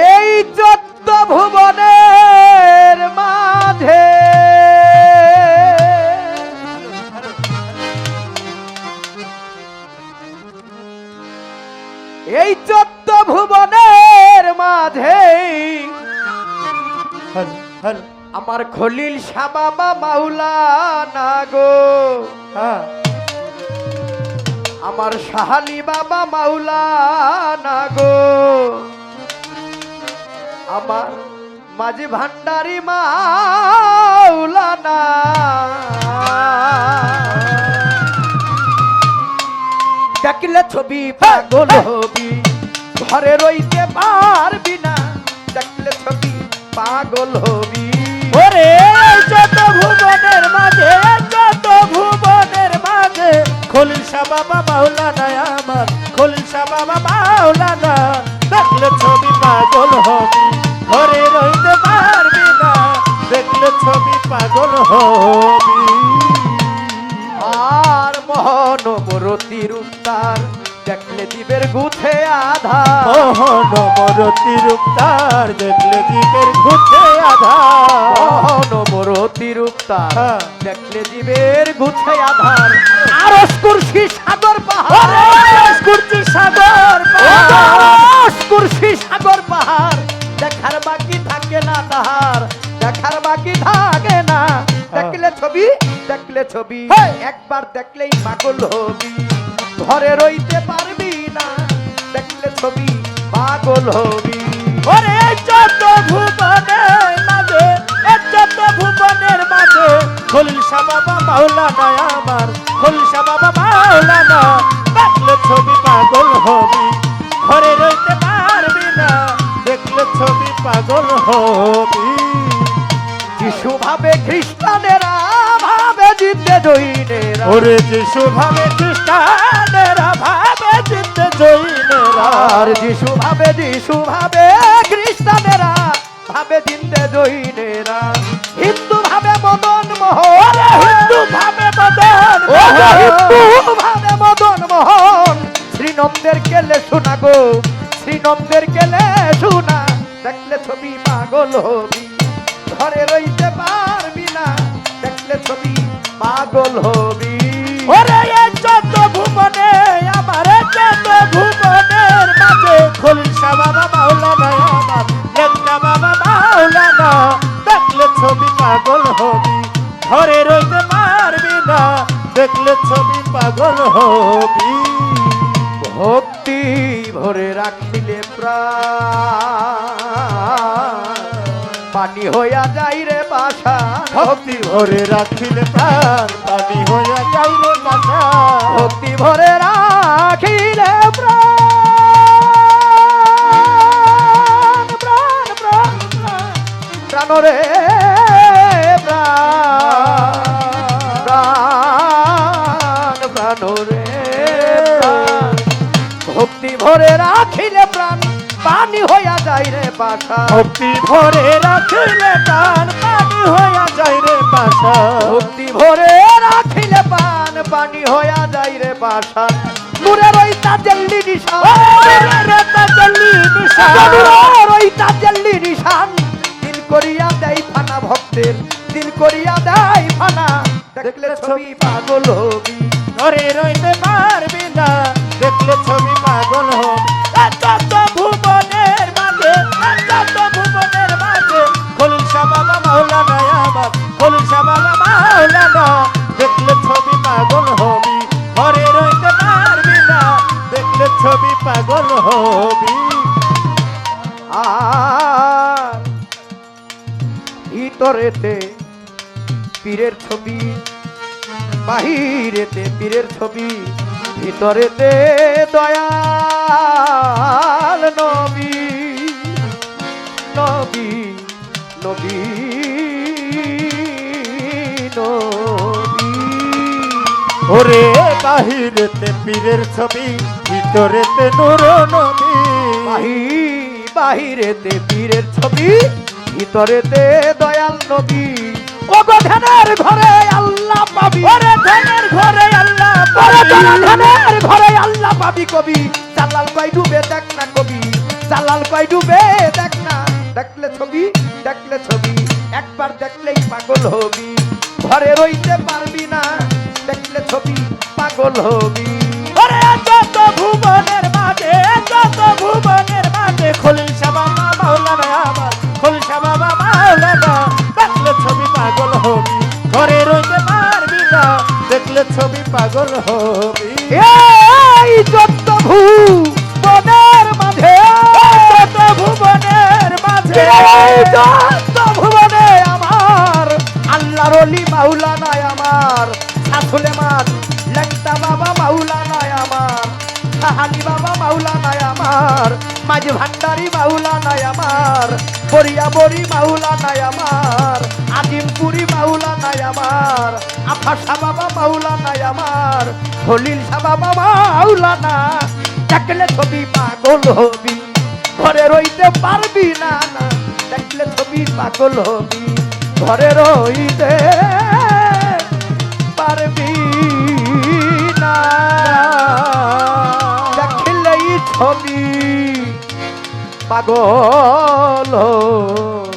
এই চোদ্দ ভুবনের মাঝে এই চোদ্দ ভুবনের মাঝে আমার খলিল শাহ বাবা মাওলানা গো, আমার শাহালি বাবা মাওলানা গো, আমার মাঝি ভান্ডারি মাওলানা। দেখলে ছবি পাগল হবি, ঘরে রইতে পারবি না, দেখলে ছবি পাগল হবি। ওরে যত ভুবনের মাঝে, যত ভুবনের মাঝে খলিল শাহ বাবা মাওলানা, আমার খলিল শাহ বাবা মাওলানা। দেখলে ছবি পাগল হবি, ঘরে রইতে পারবি না, দেখলে ছবি পাগল হবি। আর মহানবরতির উত্তার দেখলে জীবের গুছে আধার, মহানবরতির উত্তার দেখলে জীবের গুছে আধার, মহানবরতির উত্তার দেখলে জীবের গুছে আধার। আরশ কুরসি সাগর পাহাড়, আরশ কুরসি সাগর পাহাড়, আরশ কুরসি সাগর পাহাড় দেখার বাকি থাকে না তাহার, দেখার বাকি থাকে না। দেখলে ছবি, দেখলে ছবি, একবার দেখলেই পাগল হবি, ঘরে রইতে পারবি না, দেখলে ছবি পাগল হবি। ওরে যত ভুবনের মাঝে, যত ভুবনের মাঝে খলিল শাহ বাবা মাওলানা, আমার খলিল শাহ বাবা মাওলানা। দেখলে ছবি পাগল হবি, ঘরে রইতে পারবি না, দেখলে ছবি পাগল হবি। যিশু ভাবে খ্রিস্টানেরা, ভাবে জিতে জৈনেরা, ওরে যিশু ভাবে খ্রিস্টানেরা, ভাবে জিতে জৈনেরা। আর যিশু ভাবে, যিশু ভাবে খ্রিস্টানেরা, ভাবে জিতে জৈনেরা। হিন্দু ভাবে মদন মোহন, হিন্দু ভাবে মদন মোহন, হিন্দু ভাবে মদন মোহন। শ্রীনন্দের কেলে শোনা গো, শ্রীনন্দের কেলে শোনা, দেখলে ছবি পাগল হবি, ঘরে রইতে পারবি না, দেখলে ছবি পাগল হবি। ওরে যত ভুবনে, আমার যত ভুবনের মাঝে খলিল শাহ বাবা মাওলানা, আমার লেংটা বাবা মাওলানা। দেখলে ছবি পাগল হবি, ঘরে রইতে পারবি না, দেখলে ছবি পাগল হবি। ভক্তি ভরে রাখিলে প্রাণ, পানি হইয়া যাই রে বাসা। ভক্তি ভরে রাখিলে প্রাণ, পানি হইয়া যাই রে বাসা। ভক্তি ভরে রাখিলে প্রাণ, প্রাণ প্রাণ প্রাণ রে প্রাণ, প্রাণ রে প্রাণ। ভক্তি ভরে রাখিলে প্রাণ, পানি হইয়া যাই রে বাসা। ভক্তি ভরে রাখিলে প্রাণ, পানি হইয়া যাই রে বাসা। ভক্তি ভরে রাখিলে প্রাণ, পানি হইয়া যাই রে বাসা। নূরের ওই তাজল্লি নিশান, নূরের তাজল্লি নিশান, নূরের ওই তাজল্লি নিশান। দিল করিয়া দেয় ফানা ভক্তের, দিল করিয়া দেয় ফানা, দেখলে ছবি পাগল হবি, ঘরে রইতে পারবি না, দেখলে ছবি পাগল হবি। যত ভুবনের মাঝে, যত ভুবনের মাঝে খলিল শাহ বাবা মাওলানা, আমার খলিল শাহ বাবা মাওলানা। দেখলে ছবি পাগল হবি, ঘরে রইতে পারবি না, দেখলে ছবি পাগল হবি। আর ভিতরেতে পীরের ছবি, বাহিরেতে পীরের ছবি, ভিতরেতে দয়াল নবী, নবী নবী নবী। ওরে বাহিরেতে পীরের ছবি, ভিতরেতে নূর নবী। বাহিরেতে পীরের ছবি, ভিতরেতে দয়াল নবী। ওগো ধ্যানের ঘরে আল্লাহ পাবি, ওরে ধ্যানের ঘরে আল্লাহ ওরে পাবি, ধ্যানের ঘরে আল্লাহ পাবি কবি। জালাল কয় ডুবে দেখ না কবি, জালাল কয় ডুবে দেখ পাগল হবি, ঘরে রইতে পারবি না, দেখলে ছবি পাগল হবি। ওরে যত ভুবনের মাঝে, যত ভুবনের মাঝে খলিল শাহ বাবা মাওলানা আমার, খলিল শাহ বাবা মাওলানা, দেখলে ছবি পাগল হবি, ঘরে রইতে পারবি না, দেখলে ছবি পাগল হবি। এই যত ভুবনের মাঝে, যত ভুবনের মাঝে, এই যত ভুবনে আমার আল্লাহর ওলি মাওলানা আমার, শাসুলে মাত লেংটা বাবা মাওলানা আমার, সাহালি বাবা মাওলানা আমার, মাঝ ভান্ডারি মাওলানা আমার, বরিয়া বরি মাওলানা আমার, আজিমপুরি মাওলানা আমার, আফাসা বাবা মাওলানা আমার, খলিল শাহ বাবা মাওলানা, দেখলে ছবি পাগল হবি, ঘরে রইতে পারবি না, না দেখলে ছবি পাগল হবি, ঘরে রইতে পারবি না, দেখলেই ছবি পাগল হবি।